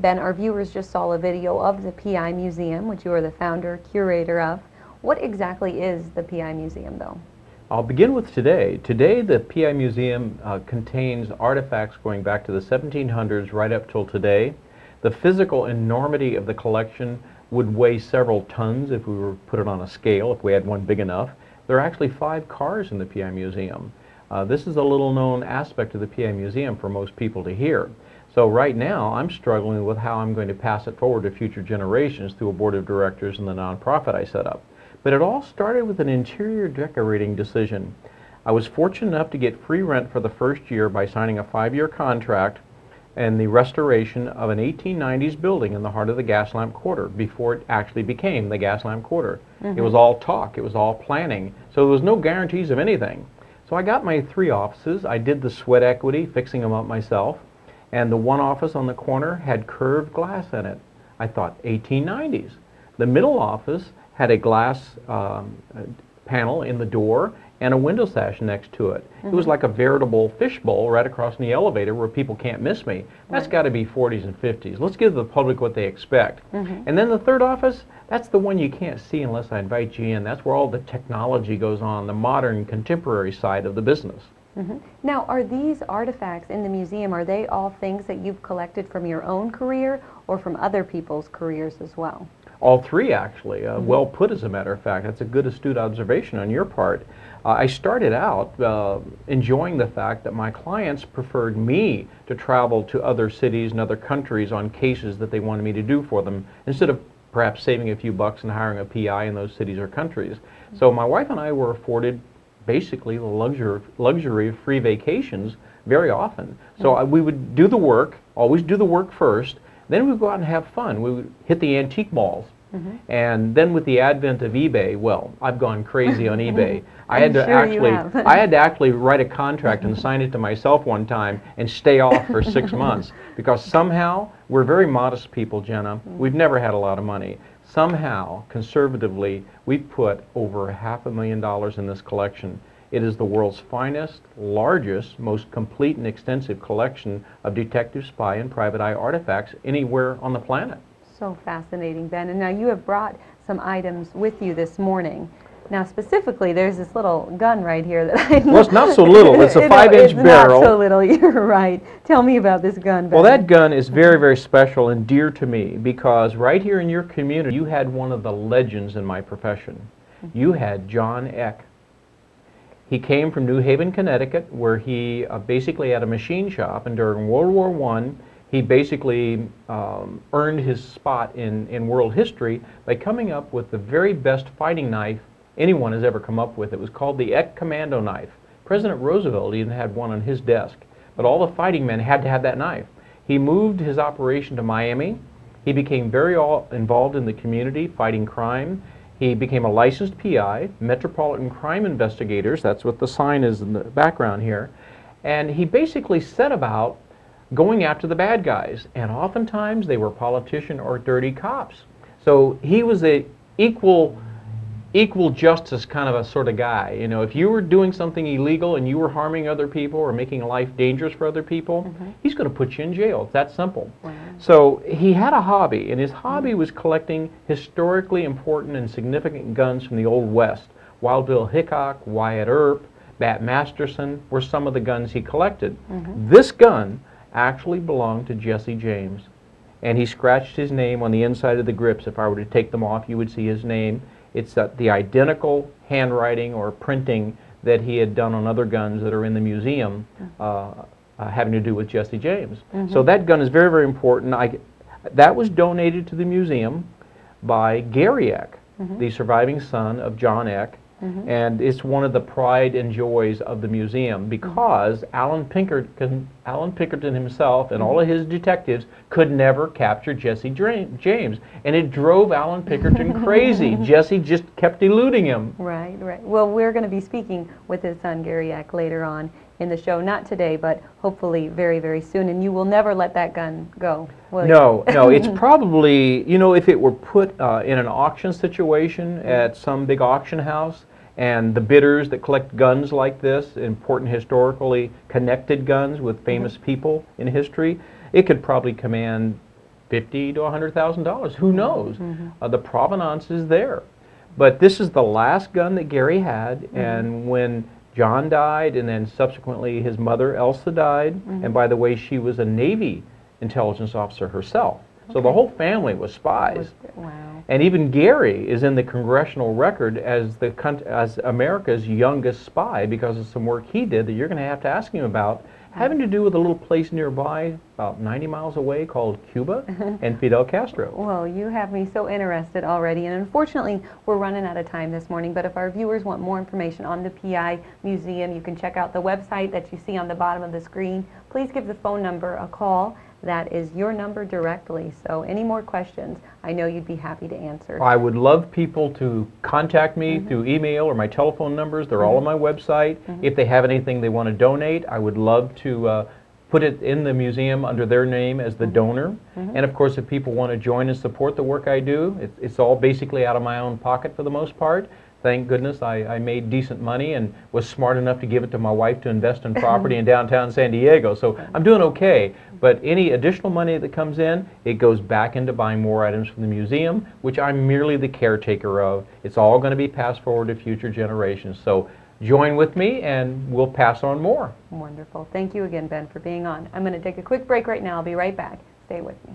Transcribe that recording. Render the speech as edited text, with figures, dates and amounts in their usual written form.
Ben, our viewers just saw a video of the PI Museum, which you are the founder, curator of. What exactly is the PI Museum, though? I'll begin with today. Today, the PI Museum contains artifacts going back to the 1700s right up till today. The physical enormity of the collection would weigh several tons if we were to put it on a scale, if we had one big enough. There are actually 5 cars in the PI Museum. This is a little known aspect of the PI Museum for most people to hear. So right now, I'm struggling with how I'm going to pass it forward to future generations through a board of directors and the nonprofit I set up. But it all started with an interior decorating decision. I was fortunate enough to get free rent for the first year by signing a 5-year contract and the restoration of an 1890s building in the heart of the Gaslamp Quarter before it actually became the Gaslamp Quarter. It was all talk, it was all planning, so there was no guarantees of anything. So I got my 3 offices, I did the sweat equity, fixing them up myself, and the one office on the corner had curved glass in it. I thought 1890s. The middle office had a glass panel in the door and a window sash next to it. It was like a veritable fishbowl right across from the elevator where people can't miss me. That's got to be 40s and 50s. Let's give the public what they expect. And then the third office, that's the one you can't see unless I invite you in. That's where all the technology goes on, the modern, contemporary side of the business. Now, are these artifacts in the museum, are they all things that you've collected from your own career or from other people's careers as well? All 3, actually. Well put, as a matter of fact. That's a good, astute observation on your part. I started out enjoying the fact that my clients preferred me to travel to other cities and other countries on cases that they wanted me to do for them, instead of perhaps saving a few bucks and hiring a PI in those cities or countries. So my wife and I were afforded basically the luxury of free vacations very often. So we would do the work, always do the work first, then we'd go out and have fun. We would hit the antique malls. And then with the advent of eBay, well, I've gone crazy on eBay. I had to actually write a contract and sign it to myself one time and stay off for 6 months, because somehow, we're very modest people, Jenna. We've never had a lot of money. Somehow, conservatively, we put over $500,000 in this collection. It is the world's finest, largest, most complete and extensive collection of detective, spy, and private eye artifacts anywhere on the planet. So fascinating, Ben. And now you have brought some items with you this morning. Now specifically, there's this little gun right here that I know. Well, it's not so little. It's a 5-inch barrel. It's not so little. You're right. Tell me about this gun, Ben. Well, that gun is very, very special and dear to me, because right here in your community, you had one of the legends in my profession. You had John Eck. He came from New Haven, Connecticut, where he basically had a machine shop, and during World War I, he basically earned his spot in world history by coming up with the very best fighting knife anyone has ever come up with. It was called the Eck Commando knife. President Roosevelt even had one on his desk, but all the fighting men had to have that knife. He moved his operation to Miami. He became very involved in the community, fighting crime. He became a licensed PI, Metropolitan Crime Investigators, that's what the sign is in the background here, and he basically set about going after the bad guys, and oftentimes they were politicians or dirty cops. So he was a equal justice kind of a sort of guy. You know, if you were doing something illegal and you were harming other people or making life dangerous for other people, he's going to put you in jail. It's that simple. So he had a hobby, and his hobby was collecting historically important and significant guns from the Old West. Wild Bill Hickok, Wyatt Earp, Bat Masterson were some of the guns he collected. This gun actually belonged to Jesse James, and he scratched his name on the inside of the grips. If I were to take them off, you would see his name. It's the identical handwriting or printing that he had done on other guns that are in the museum having to do with Jesse James. So that gun is very, very important. That was donated to the museum by Gary Eck, the surviving son of John Eck, and it's one of the pride and joys of the museum, because Alan Pinkerton himself and all of his detectives could never capture Jesse James, and it drove Alan Pinkerton crazy. Jesse just kept eluding him. Right. Well, we're going to be speaking with his son Gary Eck later on in the show, not today, but hopefully very, very soon, and you will never let that gun go, will you? No, it's probably, you know, if it were put in an auction situation at some big auction house, and the bidders that collect guns like this, important historically connected guns with famous people in history, it could probably command $50,000 to $100,000. Who knows? The provenance is there. But this is the last gun that Gary had, and when John died, and then subsequently his mother Elsa died, and by the way, she was a Navy intelligence officer herself. So the whole family was spies. Wow. And even Gary is in the congressional record as America's youngest spy because of some work he did that you're going to have to ask him about, having to do with a little place nearby, about 90 miles away, called Cuba, and Fidel Castro. Well, you have me so interested already, and unfortunately, we're running out of time this morning, but if our viewers want more information on the PI Museum, you can check out the website that you see on the bottom of the screen. Please give the phone number a call. That is your number directly, so any more questions, I know you'd be happy to answer. I would love people to contact me through email or my telephone numbers. They're all on my website. If they have anything they want to donate, I would love to put it in the museum under their name as the donor. And of course, if people want to join and support the work I do, it's all basically out of my own pocket for the most part. Thank goodness I made decent money and was smart enough to give it to my wife to invest in property in downtown San Diego. So I'm doing okay. But any additional money that comes in, it goes back into buying more items from the museum, which I'm merely the caretaker of. It's all going to be passed forward to future generations. So join with me and we'll pass on more. Wonderful. Thank you again, Ben, for being on. I'm going to take a quick break right now. I'll be right back. Stay with me.